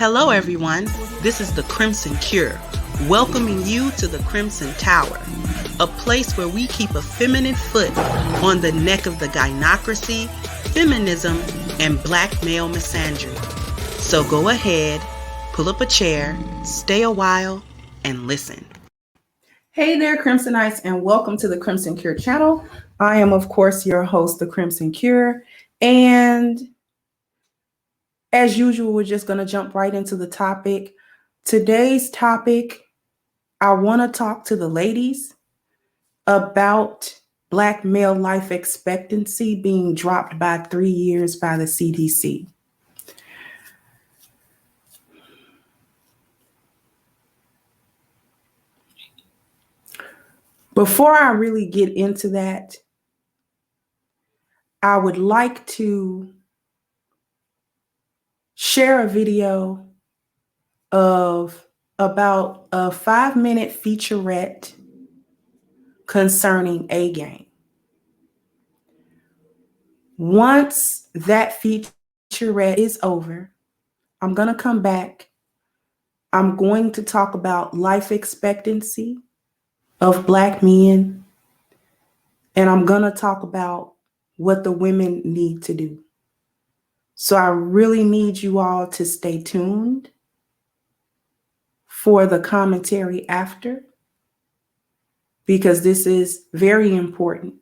Hello, everyone. This is the Crimson Cure, welcoming you to the Crimson Tower, a place where we keep a feminine foot on the neck of the gynocracy, feminism, and black male misandry. So go ahead, pull up a chair, stay a while, and listen. Hey there, Crimsonites, and welcome to the Crimson Cure channel. I am, of course, your host, the Crimson Cure, and as usual, we're just going to jump right into the topic. Today's topic, I want to talk to the ladies about Black male life expectancy being dropped by 3 years by the CDC. Before I really get into that, I would like to share a video of about a 5-minute featurette concerning A-game. Once that featurette is over, I'm going to come back. I'm going to talk about life expectancy of Black men, and I'm going to talk about what the women need to do. So I really need you all to stay tuned for the commentary after, because this is very important.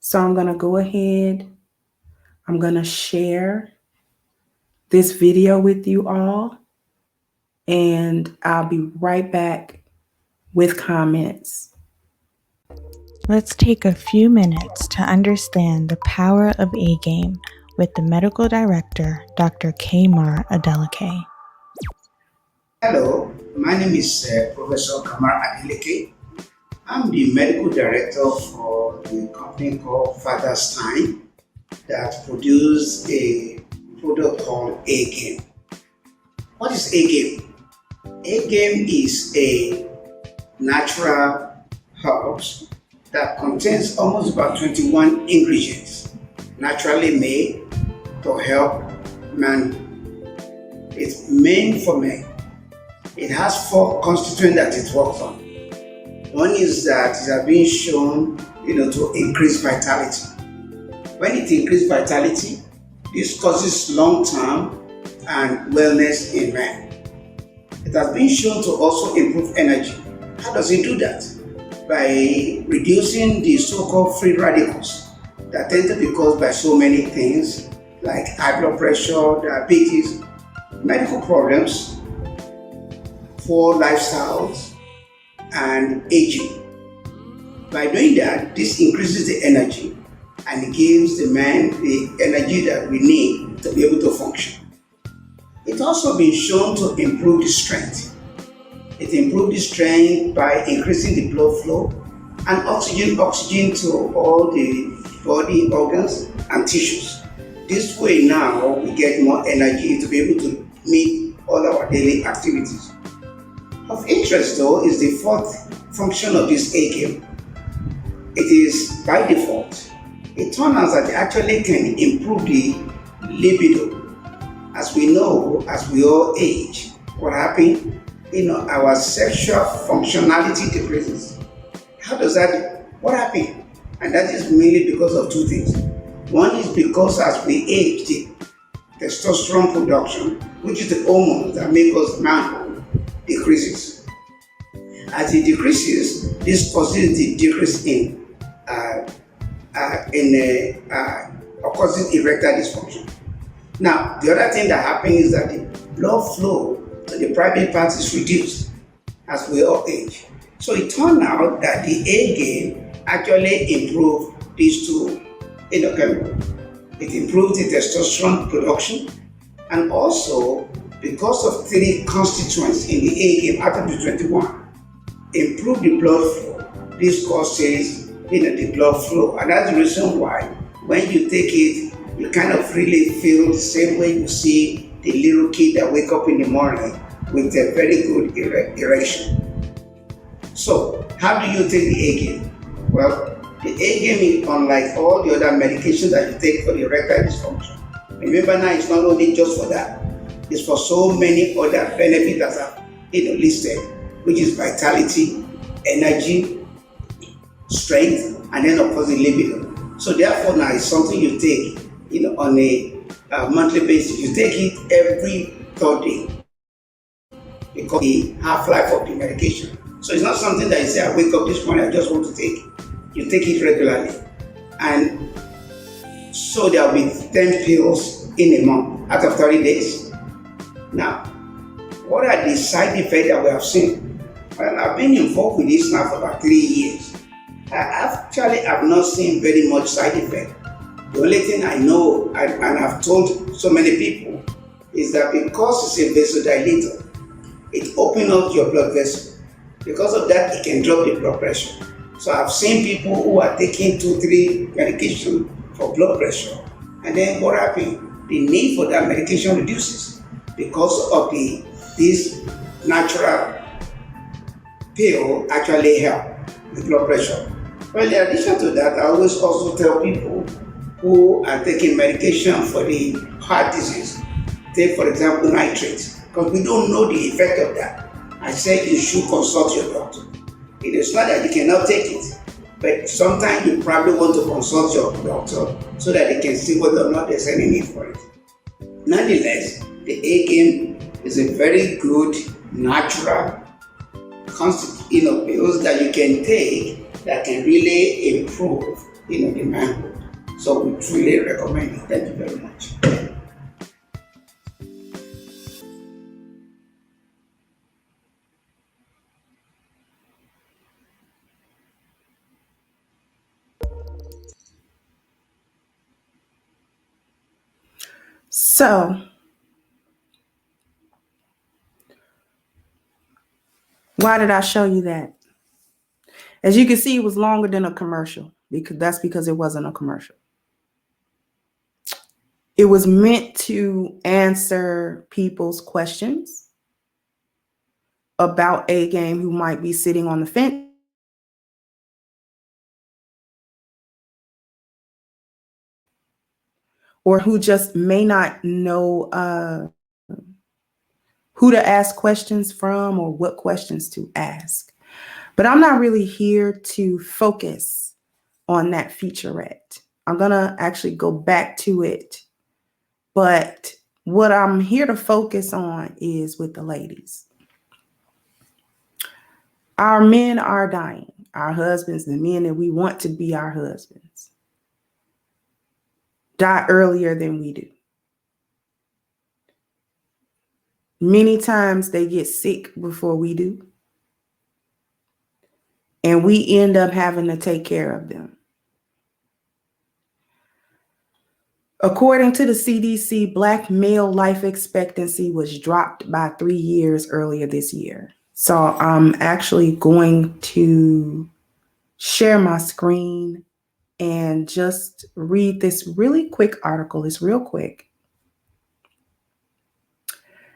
So I'm going to go ahead. I'm going to share this video with you all, and I'll be right back with comments. Let's take a few minutes to understand the power of A-game with the medical director, Dr. Kamar Adeleke. Hello, my name is Professor Kamar Adeleke. I'm the medical director for the company called Father's Time that produced a product called A-game. What is A-game? A-game is a natural herbs that contains almost about 21 ingredients naturally made to help man. It's made for men. It has 4 constituents that it works on. One is that it has been shown, to increase vitality. When it increases vitality, this causes long-term and wellness in men. It has been shown to also improve energy. How does it do that? By reducing the so-called free radicals that tend to be caused by so many things like high blood pressure, diabetes, medical problems, poor lifestyles, and aging. By doing that, this increases the energy and it gives the man the energy that we need to be able to function. It's also been shown to improve the strength. It improves the strength by increasing the blood flow and oxygen to all the body organs and tissues. This way now we get more energy to be able to meet all our daily activities. Of interest though is the 4th function of this A-game. It is by default. It turns out that it actually can improve the libido. As we know, as we all age, what happens? Our sexual functionality decreases. How does that? What happens? And that is mainly because of 2 things. One is because as we age, the testosterone production, which is the hormone that makes us manhood, decreases. As it decreases, this causes the decrease in causes erectile dysfunction. Now, the other thing that happens is that the blood flow to the private parts is reduced as we all age. So it turned out that the A-game actually improved these 2 chemicals. It improved the testosterone production, and also because of 3 constituents in the A-game out of the 21, improved the blood flow. This causes the blood flow, and that's the reason why when you take it, you kind of really feel the same way you see the little kid that wake up in the morning with a very good erection. So, how do you take the A-game? Well, the A-game is unlike all the other medications that you take for the erectile dysfunction. Remember now, it's not only just for that. is for so many other benefits that are listed, which is vitality, energy, strength, and then of course the libido. So therefore now it's something you take, on a monthly basis. You take it every third day because the half-life of the medication. So it's not something that you say, I wake up this morning, I just want to take it. You take it regularly. And so there will be 10 pills in a month out of 30 days. Now, what are the side effects that we have seen? Well, I've been involved with this now for about 3 years. I actually have not seen very much side effect. The only thing I know, and I've told so many people, is that because it's a vasodilator, it opens up your blood vessel. Because of that, it can drop the blood pressure. So I've seen people who are taking 2-3 medications for blood pressure, and then what happens? The need for that medication reduces because of this natural pill actually help the blood pressure. Well, in addition to that, I always also tell people who are taking medication for the heart disease, take for example nitrates, because we don't know the effect of that. I said you should consult your doctor. It is not that you cannot take it, but sometimes you probably want to consult your doctor so that they can see whether or not there's any need for it. Nonetheless, the A game is a very good natural pills that you can take that can really improve the manhood. So we truly recommend it. Thank you very much. So, why did I show you that? As you can see, it was longer than a commercial because it wasn't a commercial. It was meant to answer people's questions about A game who might be sitting on the fence or who just may not know who to ask questions from or what questions to ask. But I'm not really here to focus on that featurette. I'm going to actually go back to it. But what I'm here to focus on is with the ladies. Our men are dying. Our husbands, the men that we want to be our husbands, die earlier than we do. Many times they get sick before we do. And we end up having to take care of them. According to the CDC, Black male life expectancy was dropped by 3 years earlier this year. So I'm actually going to share my screen and just read this really quick article. It's real quick.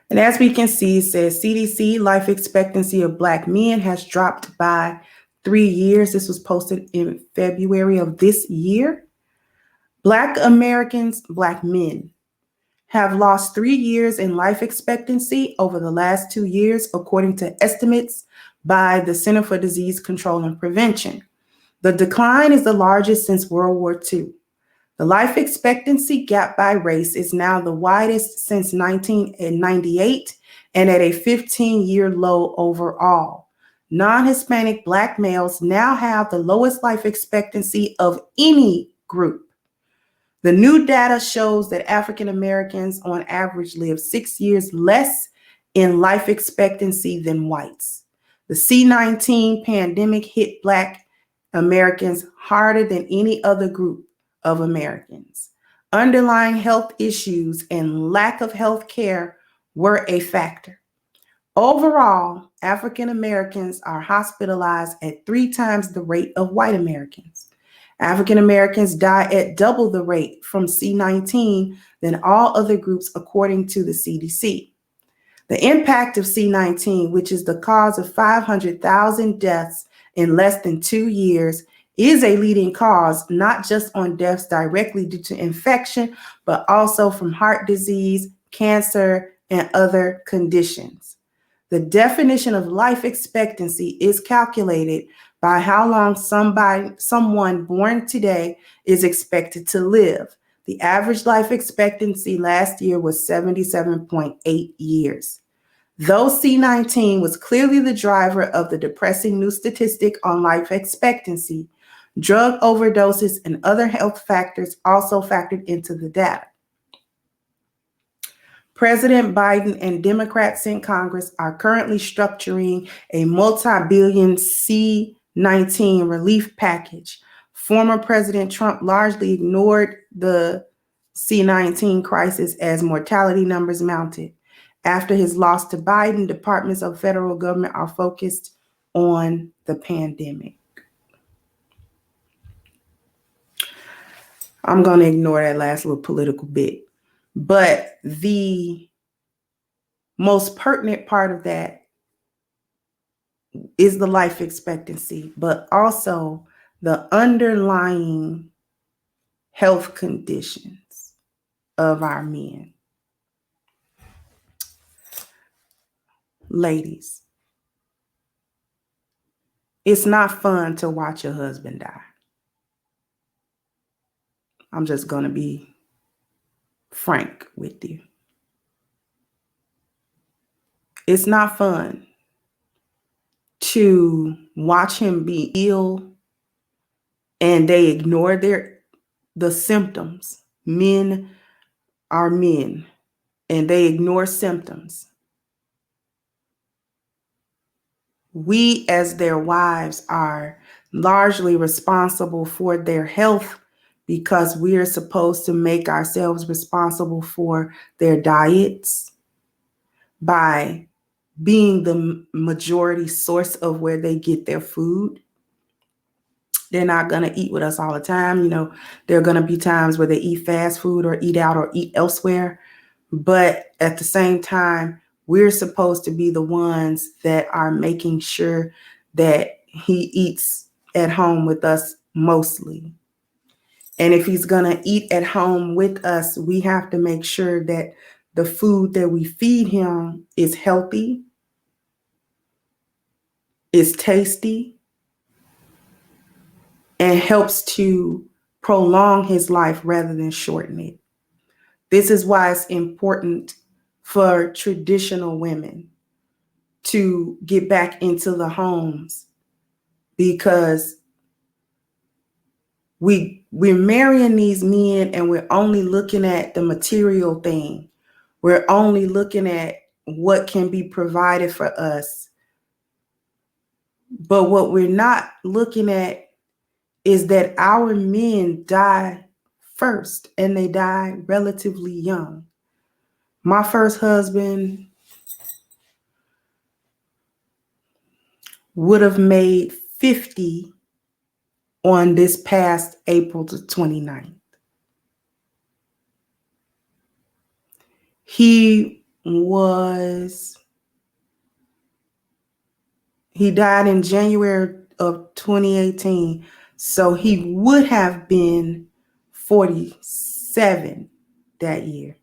And as we can see, it says CDC life expectancy of Black men has dropped by 3 years. This was posted in February of this year. Black Americans, Black men, have lost 3 years in life expectancy over the last 2 years, according to estimates by the Center for Disease Control and Prevention. The decline is the largest since World War II. The life expectancy gap by race is now the widest since 1998 and at a 15-year low overall. Non-Hispanic Black males now have the lowest life expectancy of any group. The new data shows that African Americans on average live 6 years less in life expectancy than whites. The C-19 pandemic hit Black Americans harder than any other group of Americans. Underlying health issues and lack of health care were a factor. Overall, African Americans are hospitalized at 3 times the rate of white Americans. African Americans die at double the rate from C-19 than all other groups, according to the CDC. The impact of C-19, which is the cause of 500,000 deaths in less than 2 years, is a leading cause, not just on deaths directly due to infection, but also from heart disease, cancer, and other conditions. The definition of life expectancy is calculated by how long someone born today is expected to live. The average life expectancy last year was 77.8 years. Though C19 was clearly the driver of the depressing new statistic on life expectancy, drug overdoses and other health factors also factored into the data. President Biden and Democrats in Congress are currently structuring a multi-billion C19 relief package. Former President Trump largely ignored the C19 crisis as mortality numbers mounted. After his loss to Biden, departments of federal government are focused on the pandemic. I'm going to ignore that last little political bit. But the most pertinent part of that is the life expectancy, but also the underlying health conditions of our men. Ladies, it's not fun to watch your husband die. I'm just going to be frank with you. It's not fun to watch him be ill and they ignore the symptoms. Men are men and they ignore symptoms. We, as their wives, are largely responsible for their health because we are supposed to make ourselves responsible for their diets by being the majority source of where they get their food. They're not going to eat with us all the time. There are going to be times where they eat fast food or eat out or eat elsewhere. But at the same time, we're supposed to be the ones that are making sure that he eats at home with us mostly. And if he's going to eat at home with us, we have to make sure that the food that we feed him is healthy, is tasty, and helps to prolong his life rather than shorten it. This is why it's important for traditional women to get back into the homes, because we're marrying these men and we're only looking at the material thing. We're only looking at what can be provided for us. But what we're not looking at is that our men die first, and they die relatively young. My first husband would have made 50 on this past April the 29th. He died in January of 2018. So he would have been 47 that year.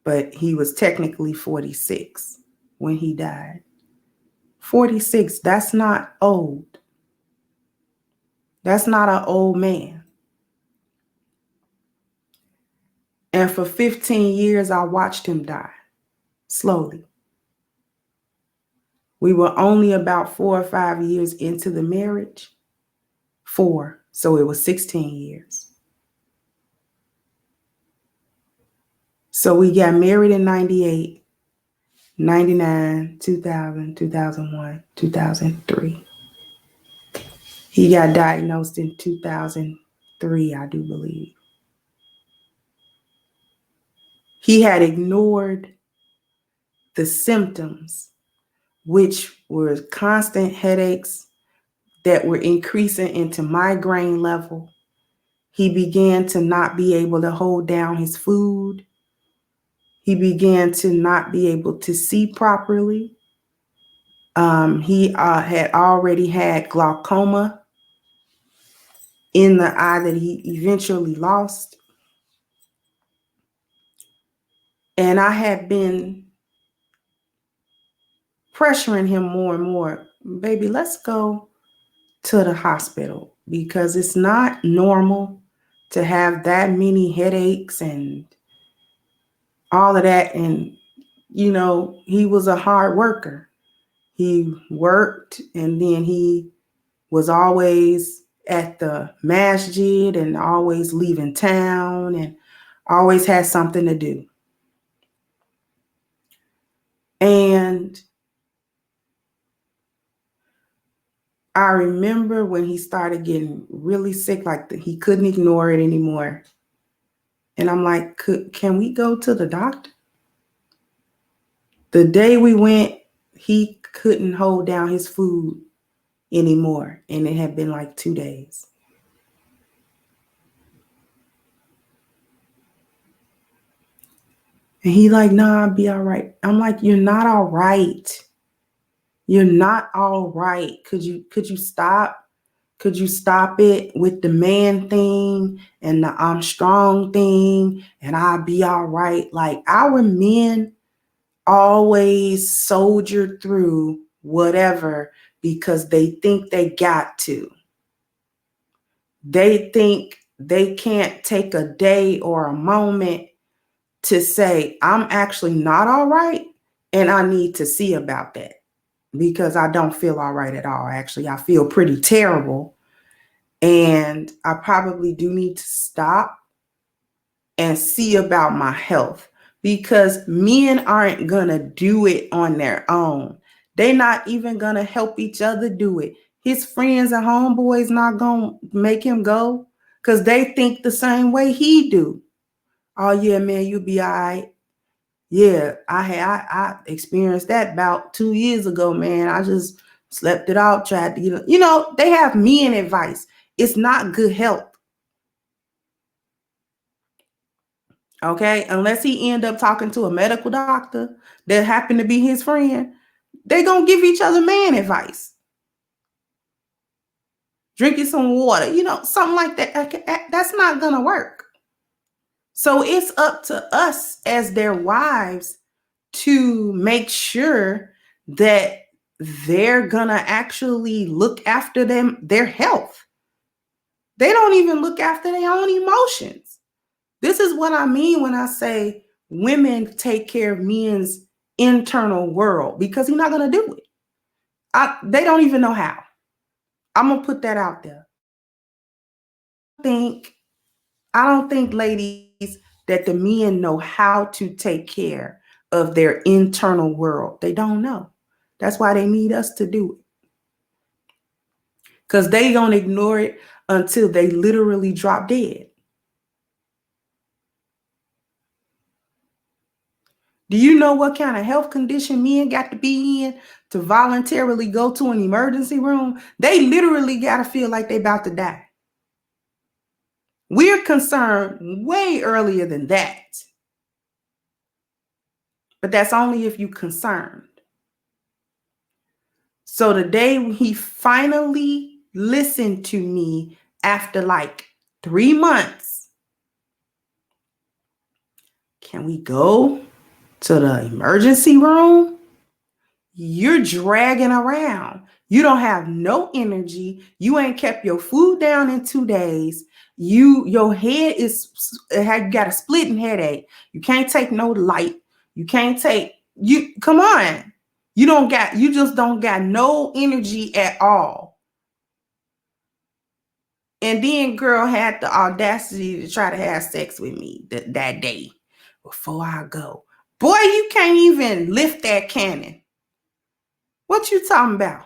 But he was technically 46 when he died. 46, that's not old. That's not an old man. And for 15 years, I watched him die slowly. We were only about 4 or 5 years into the marriage. 4. So it was 16 years. So we got married in 98, 99, 2000, 2001, 2003. He got diagnosed in 2003, I do believe. He had ignored the symptoms, which were constant headaches that were increasing into migraine level. He began to not be able to hold down his food. He began to not be able to see properly. He had already had glaucoma in the eye that he eventually lost. And I had been pressuring him more and more, baby, let's go to the hospital, because it's not normal to have that many headaches and all of that. And, you know, he was a hard worker. He worked, and then he was always at the masjid and always leaving town and always had something to do. And I remember when he started getting really sick, like he couldn't ignore it anymore. And I'm like, can we go to the doctor? The day we went, he couldn't hold down his food anymore. And it had been like 2 days. And he like, nah, I'll be all right. I'm like, you're not all right. You're not all right. Could you stop? Could you stop it with the man thing and the I'm strong thing and I'll be all right? Like, our men always soldier through whatever because they think they got to. They think they can't take a day or a moment to say, I'm actually not all right, and I need to see about that, because I don't feel all right at all. Actually, I feel pretty terrible, and I probably do need to stop and see about my health, because men aren't gonna do it on their own. They're not even gonna help each other do it. His friends and homeboys not gonna make him go because they think the same way he do. Oh yeah, man, you'll be all right. Yeah, I experienced that about 2 years ago, man. I just slept it out, tried to get, they have men advice. It's not good health. Okay, unless he end up talking to a medical doctor that happened to be his friend, they gonna give each other man advice. Drinking some water, something like that. That's not gonna work. So it's up to us as their wives to make sure that they're gonna actually look after their health. They don't even look after their own emotions. This is what I mean when I say women take care of men's internal world, because he's not gonna do it. They don't even know how. I'm gonna put that out there. I don't think, ladies, that the men know how to take care of their internal world. They don't know. That's why they need us to do it. Because they don't ignore it until they literally drop dead. Do you know what kind of health condition men got to be in to voluntarily go to an emergency room? They literally got to feel like they about to die. We're concerned way earlier than that. But that's only if you're concerned. So the day he finally listened to me after like 3 months, can we go to the emergency room? You're dragging around. You don't have no energy. You ain't kept your food down in 2 days. Your head you got a splitting headache. You can't take no light. You can't take come on. You just don't got no energy at all. And then girl had the audacity to try to have sex with me that day before I go. Boy, you can't even lift that cannon. What you talking about?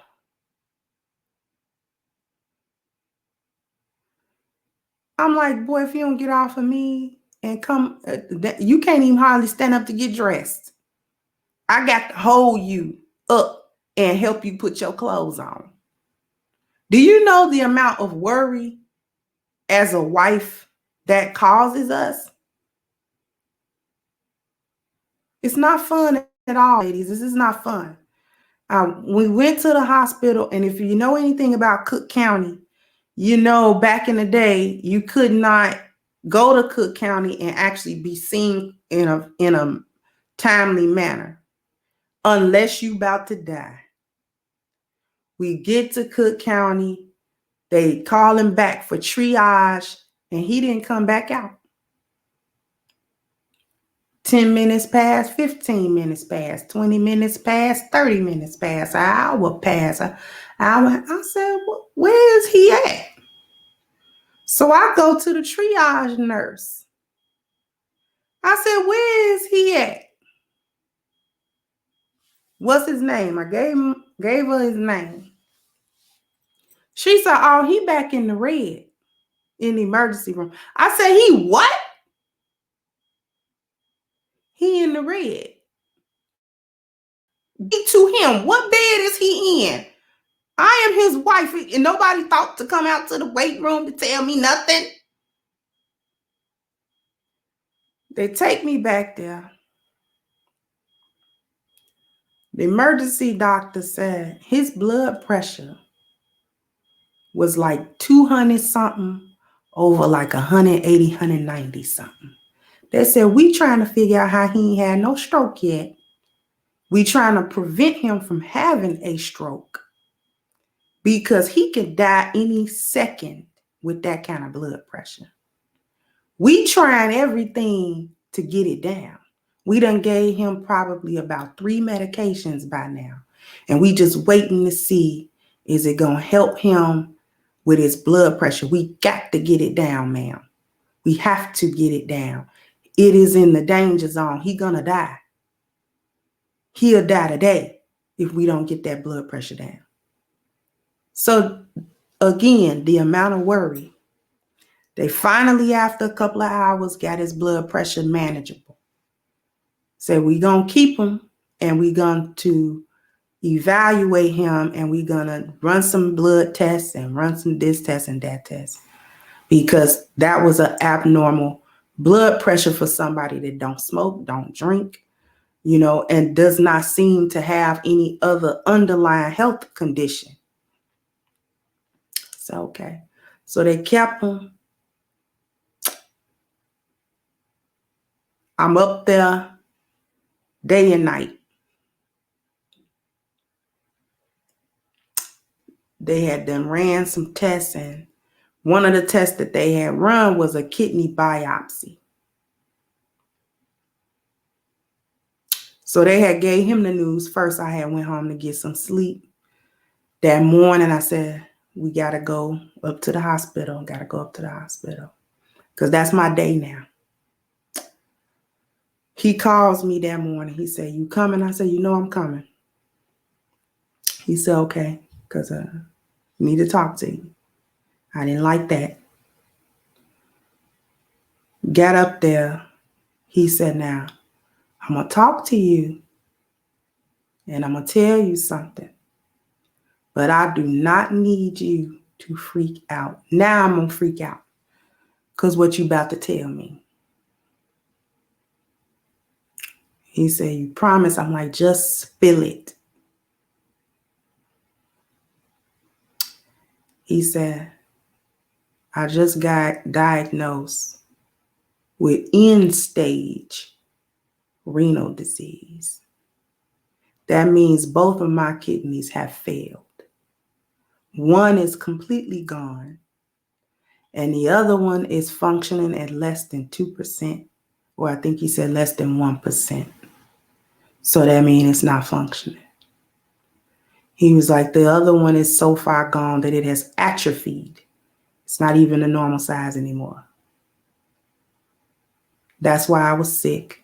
I'm like, boy, if you don't get off of me and come, you can't even hardly stand up to get dressed. I got to hold you up and help you put your clothes on. Do you know the amount of worry as a wife that causes us? It's not fun at all, ladies. This is not fun. We went to the hospital, and if you know anything about Cook County, back in the day, you could not go to Cook County and actually be seen in a timely manner, unless you about to die. We get to Cook County. They call him back for triage, and he didn't come back out. 10 minutes passed, 15 minutes passed, 20 minutes passed, 30 minutes passed, an hour passed, an hour. I said, where is he at? So I go to the triage nurse. I said, where is he at? What's his name? I gave her his name. She said, oh, he back in the red in the emergency room. I said, he what? He in the red. To him, what bed is he in? I am his wife, and nobody thought to come out to the weight room to tell me nothing. They take me back there. The emergency doctor said his blood pressure was like 200 something over like 180, 190 something. They said, we trying to figure out how he ain't had no stroke yet. We trying to prevent him from having a stroke because he could die any second with that kind of blood pressure. We trying everything to get it down. We done gave him probably about 3 medications by now. And we just waiting to see, is it going to help him with his blood pressure? We got to get it down, ma'am. We have to get it down. It is in the danger zone. He going to die. He'll die today if we don't get that blood pressure down. So again, the amount of worry. They finally, after a couple of hours, got his blood pressure manageable. Said, we're going to keep him and we're going to evaluate him and we're going to run some blood tests and run some this test and that test. Because that was an abnormal blood pressure for somebody that don't smoke, don't drink, and does not seem to have any other underlying health condition. So, okay. So they kept him. I'm up there day and night. They had done ran some tests, and one of the tests that they had run was a kidney biopsy. So they had gave him the news. First, I had went home to get some sleep. That morning, I said, we got to go up to the hospital. Because that's my day now. He calls me that morning. He said, you coming? I said, I'm coming. He said, okay, because I need to talk to you. I didn't like that. Got up there. He said, now, I'm going to talk to you and I'm going to tell you something. But I do not need you to freak out. Now I'm going to freak out because what you about to tell me. He said, you promise? I'm like, just spill it. He said, I just got diagnosed with end-stage renal disease. That means both of my kidneys have failed. One is completely gone, and the other one is functioning at less than 2%, or I think he said less than 1%. So that means it's not functioning. He was like, the other one is so far gone that it has atrophied. It's not even the normal size anymore. That's why I was sick.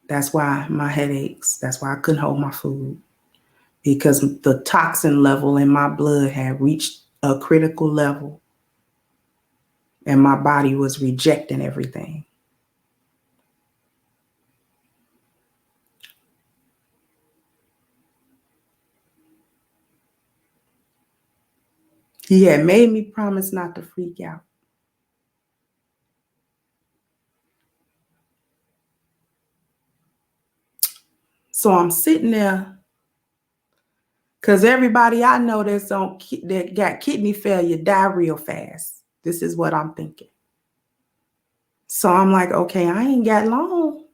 That's why my headaches. That's why I couldn't hold my food. Because the toxin level in my blood had reached a critical level. And my body was rejecting everything. He had made me promise not to freak out. So I'm sitting there because everybody I know that got kidney failure die real fast. This is what I'm thinking. So I'm like, okay, I ain't got long.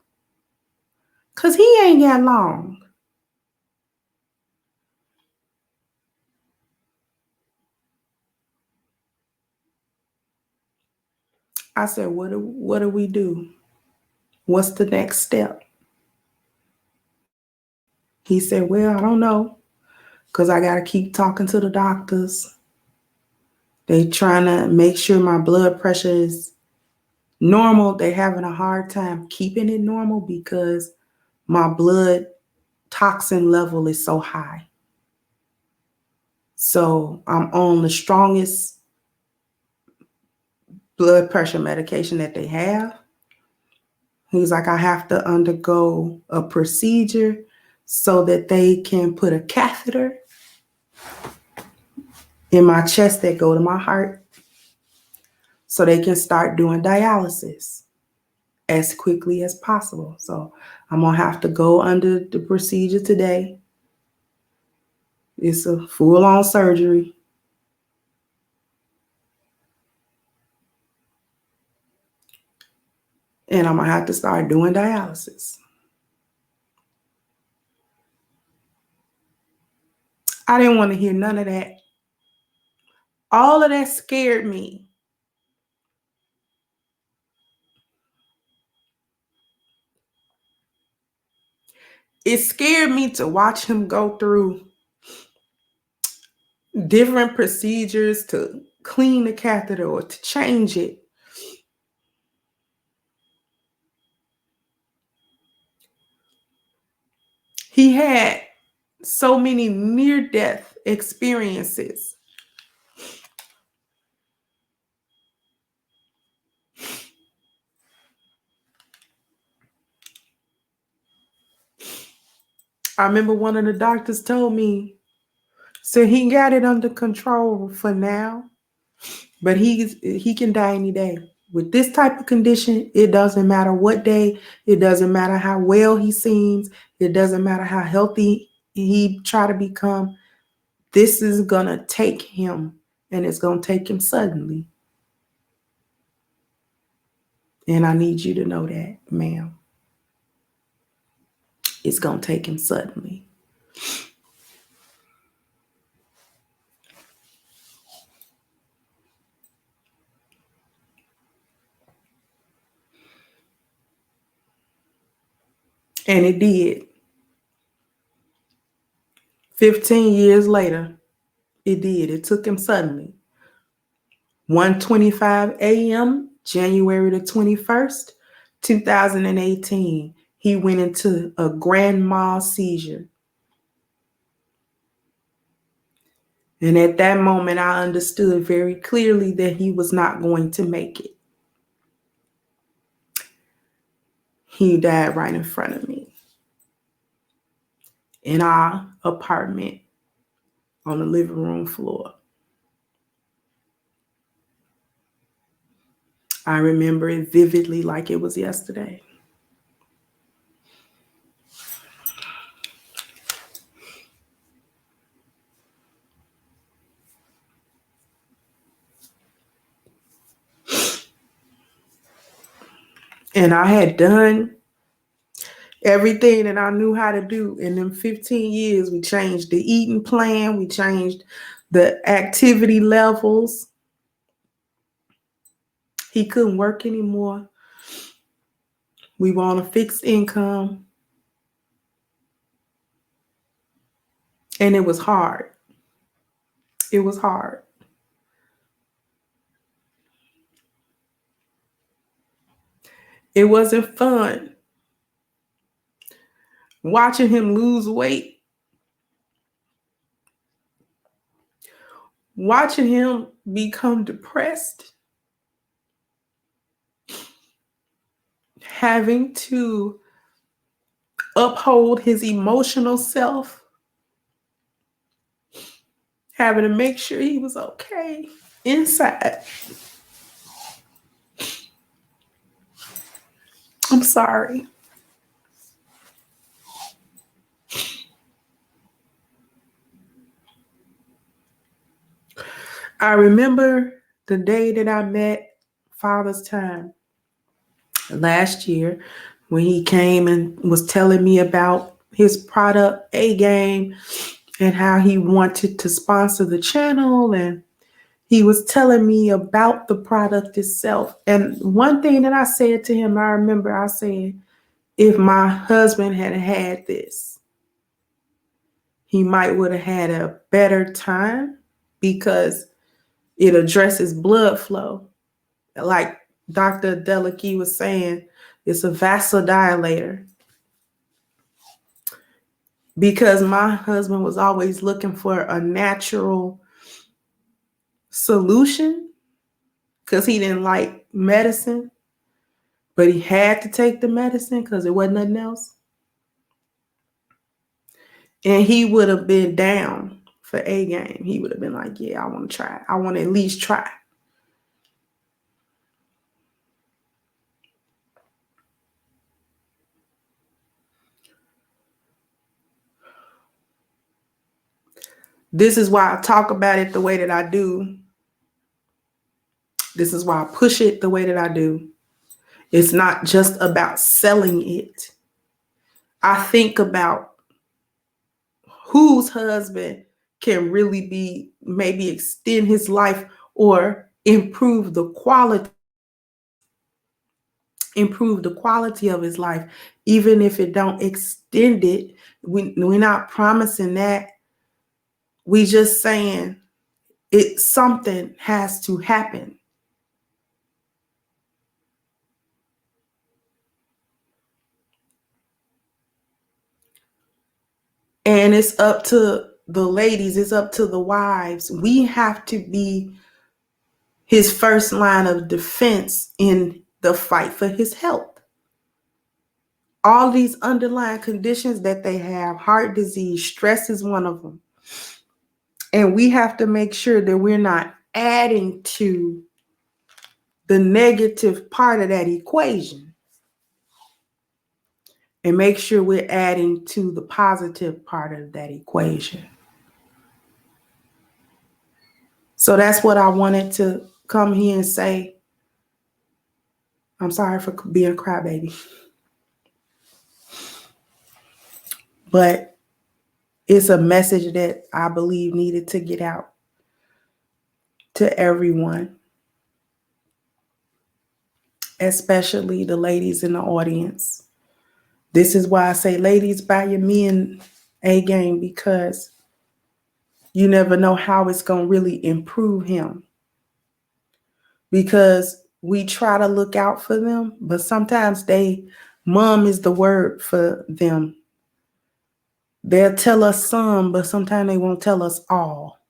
Because he ain't got long. I said, what do we do? What's the next step? He said, well, I don't know, because I got to keep talking to the doctors. They trying to make sure my blood pressure is normal. They having a hard time keeping it normal because my blood toxin level is so high. So I'm on the strongest blood pressure medication that they have. He's like, I have to undergo a procedure so that they can put a catheter in my chest that go to my heart so they can start doing dialysis as quickly as possible. So I'm going to have to go under the procedure today. It's a full-on surgery. And I'm going to have to start doing dialysis. I didn't want to hear none of that. All of that scared me. It scared me to watch him go through different procedures to clean the catheter or to change it. He had so many near-death experiences. I remember one of the doctors told me, so he got it under control for now, but he can die any day. With this type of condition, it doesn't matter what day, it doesn't matter how well he seems, it doesn't matter how healthy he try to become. This is gonna take him, and it's gonna take him suddenly. And I need you to know that, ma'am. It's gonna take him suddenly. And it did. 15 years later, it did. It took him suddenly. 1:25 a.m., January the 21st, 2018, he went into a grand mal seizure. And at that moment, I understood very clearly that he was not going to make it. He died right in front of me in our apartment on the living room floor. I remember it vividly like it was yesterday. And I had done everything that I knew how to do. In them 15 years, we changed the eating plan. We changed the activity levels. He couldn't work anymore. We were on a fixed income. And it was hard. It was hard. It wasn't fun. Watching him lose weight. Watching him become depressed. Having to uphold his emotional self. Having to make sure he was okay inside. I'm sorry. I remember the day that I met Father's Time last year. when he came and was telling me about his product, A Game, and how he wanted to sponsor the channel. And he was telling me about the product itself. And one thing that I said to him, I remember I said, if my husband had had this, he might would have had a better time because it addresses blood flow. Like Dr. Delicki was saying, it's a vasodilator. Because my husband was always looking for a natural solution because he didn't like medicine, but he had to take the medicine because there wasn't nothing else. And he would have been down for A Game. He would have been like, yeah, I want to try. I want to at least try. This is why I talk about it the way that I do. This is why I push it the way that I do. It's not just about selling it. I think about whose husband can really be, maybe extend his life or improve the quality of his life, even if it don't extend it. We're not promising that. We just saying something has to happen. And it's up to the ladies, it's up to the wives. We have to be his first line of defense in the fight for his health. All these underlying conditions that they have, heart disease, stress is one of them. And we have to make sure that we're not adding to the negative part of that equation. And make sure we're adding to the positive part of that equation. So that's what I wanted to come here and say. I'm sorry for being a crybaby. But it's a message that I believe needed to get out to everyone, especially the ladies in the audience. This is why I say, ladies, buy your men A Game, because you never know how it's going to really improve him. Because we try to look out for them, but sometimes mom is the word for them. They'll tell us some, but sometimes they won't tell us all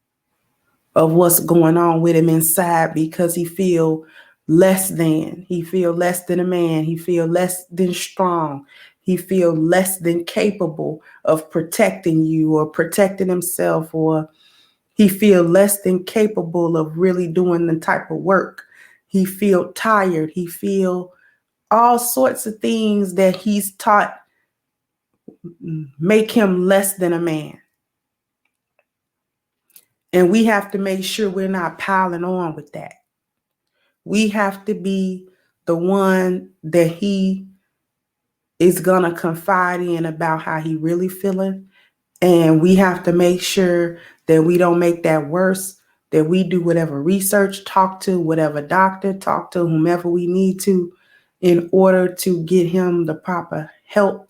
of what's going on with him inside, because he feel less than. He feel less than a man. He feel less than strong. He feel less than capable of protecting you or protecting himself, or he feel less than capable of really doing the type of work. He feel tired. He feel all sorts of things that he's taught make him less than a man. And we have to make sure we're not piling on with that. We have to be the one that he is going to confide in about how he really feeling. And we have to make sure that we don't make that worse, that we do whatever research, talk to whatever doctor, talk to whomever we need to, in order to get him the proper help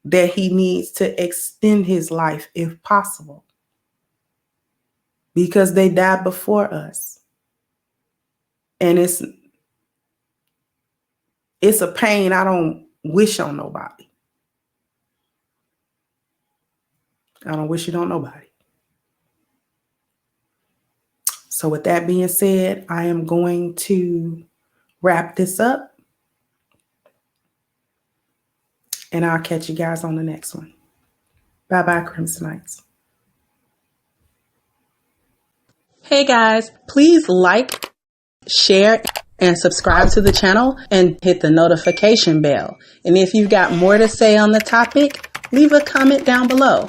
that he needs to extend his life if possible. Because they died before us. And it's a pain I don't wish on nobody. I don't wish it on nobody. So with that being said, I am going to wrap this up. And I'll catch you guys on the next one. Bye-bye, Crimsonites. Hey guys, please like, share, and subscribe to the channel and hit the notification bell. And if you've got more to say on the topic, leave a comment down below.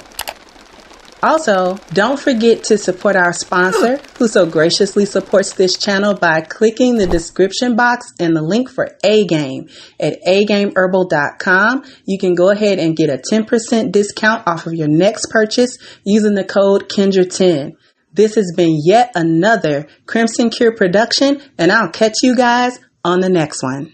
Also, don't forget to support our sponsor, who so graciously supports this channel by clicking the description box and the link for A-Game at agameherbal.com. You can go ahead and get a 10% discount off of your next purchase using the code Kendra10. This has been yet another Crimson Cure production, and I'll catch you guys on the next one.